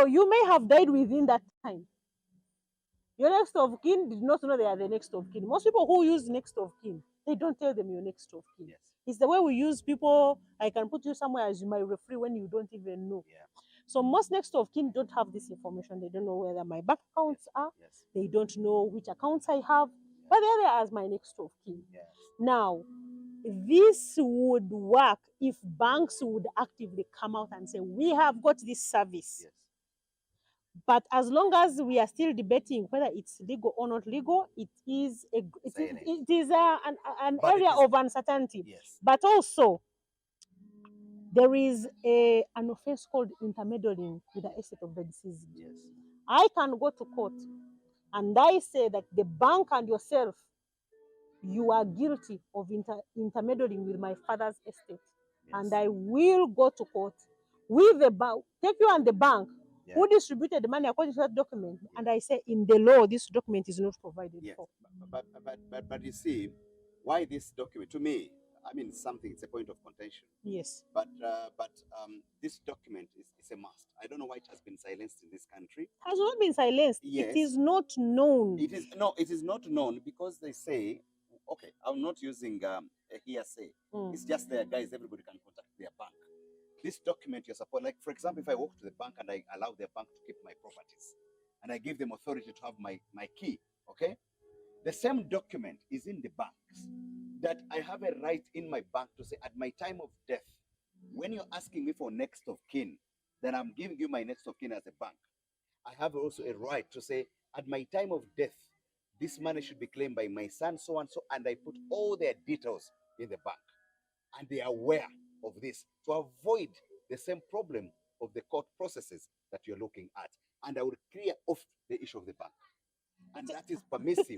So you may have died within that time. Your next of kin did not know they are the next of kin. Most people who use next of kin, they don't tell them your next of kin. Yes. It's the way we use people. I can put you somewhere as my referee when you don't even know. Yeah. So most next of kin don't have this information. They don't know whether my bank accounts are. Yes. They don't know which accounts I have. But they're there as my next of kin. Yes. Now, this would work if banks would actively come out and say, we have got this service. Yes. But as long as we are still debating whether it's legal or not legal, it is an But it area is- of uncertainty. Yes. But also, there is an offense called intermeddling with the estate of the deceased. Yes. I can go to court and I say that the bank and yourself, you are guilty of intermeddling with my father's estate. Yes. And I will go to court with the bank, take you and the bank Yeah. who distributed the money according to that document. And I say, in the law, this document is not provided Yes. for. But you see, why this document? To me, I mean, something. It's a point of contention. Yes. But this document is a must. I don't know why it has been silenced in this country. Has not been silenced. Yes. It is not known. It is not known because they say, okay, I'm not using a hearsay. It's just there, guys. Everybody can contact their bank. This document you're supposed, like for example, if I walk to the bank and I allow their bank to keep my properties, and I give them authority to have my key, okay? The same document is in the banks that I have a right in my bank to say at my time of death, when you're asking me for next of kin, then I'm giving you my next of kin as a bank. I have also a right to say at my time of death, this money should be claimed by my son, so and so, and I put all their details in the bank. And they are aware of this to avoid the same problem of the court processes that you're looking at. And I would clear off the issue of the bank. And that is permissive.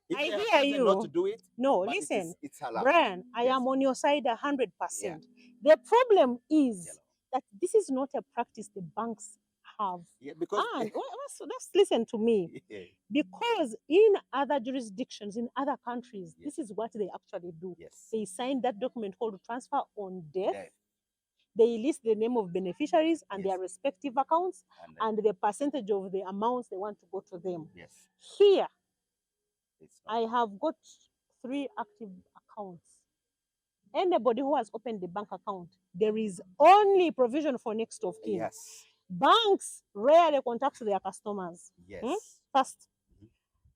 If I they have hear chosen you. not to do it, No, but listen, it's allowed. Brian, I Yes. am on your side 100%. Yeah. The problem is Yellow. that this is not a practice the banks have. Yeah, because And let's listen to me. yeah. Because in other jurisdictions, in other countries, Yes. this is what they actually do. Yes. They sign that document called transfer on death. Death. They list the name of beneficiaries and Yes. their respective accounts And and the percentage of the amounts they want to go to them. yes. Here, It's not. I have got 3 active accounts. Anybody who has opened the bank account, there is only provision for next of kin. Yes. Banks rarely contact their customers. Yes. First,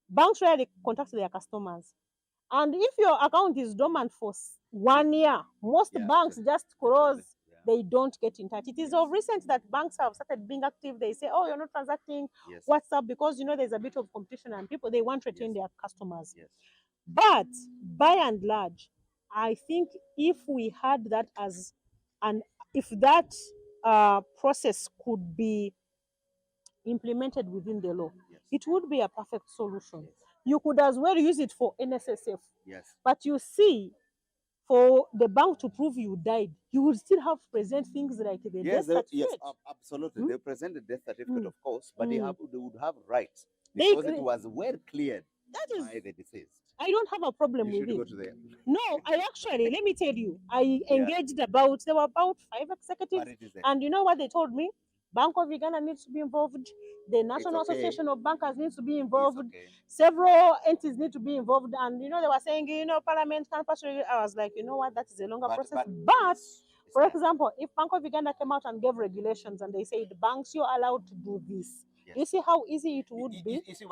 banks rarely contact their customers. And if your account is dormant for 1 year, most Yeah, banks actually, just close. Yeah. They don't get in touch. It is of recent that banks have started being active. They say, oh, you're not transacting Yes. WhatsApp because, there's a bit of competition and people, they want to retain Yes. their customers. Yes. But by and large, I think if we had that if that process could be implemented within the law, Yes. it would be a perfect solution. Yes. You could as well use it for NSSF. Yes. But you see, for the bank to prove you died, you would still have to present things like the death certificate. Absolutely. They present the death certificate, of course, but they would have rights They- because it was well cleared That is, by the deceased. I don't have a problem You with should go it. to them. No, I actually, let me tell you, I Yeah. engaged there were about 5 executives. But it is there. And you know what they told me? Bank of Uganda needs to be involved. The National okay. Association of Bankers needs to be It's involved. okay. Several entities need to be involved. And, they were saying, Parliament can pass. I was like, you know what? That is a longer process. But yes, it's for not. example, if Bank of Uganda came out and gave regulations and they said, banks, you're allowed to do this. Yes. You see how easy it would You- be? you see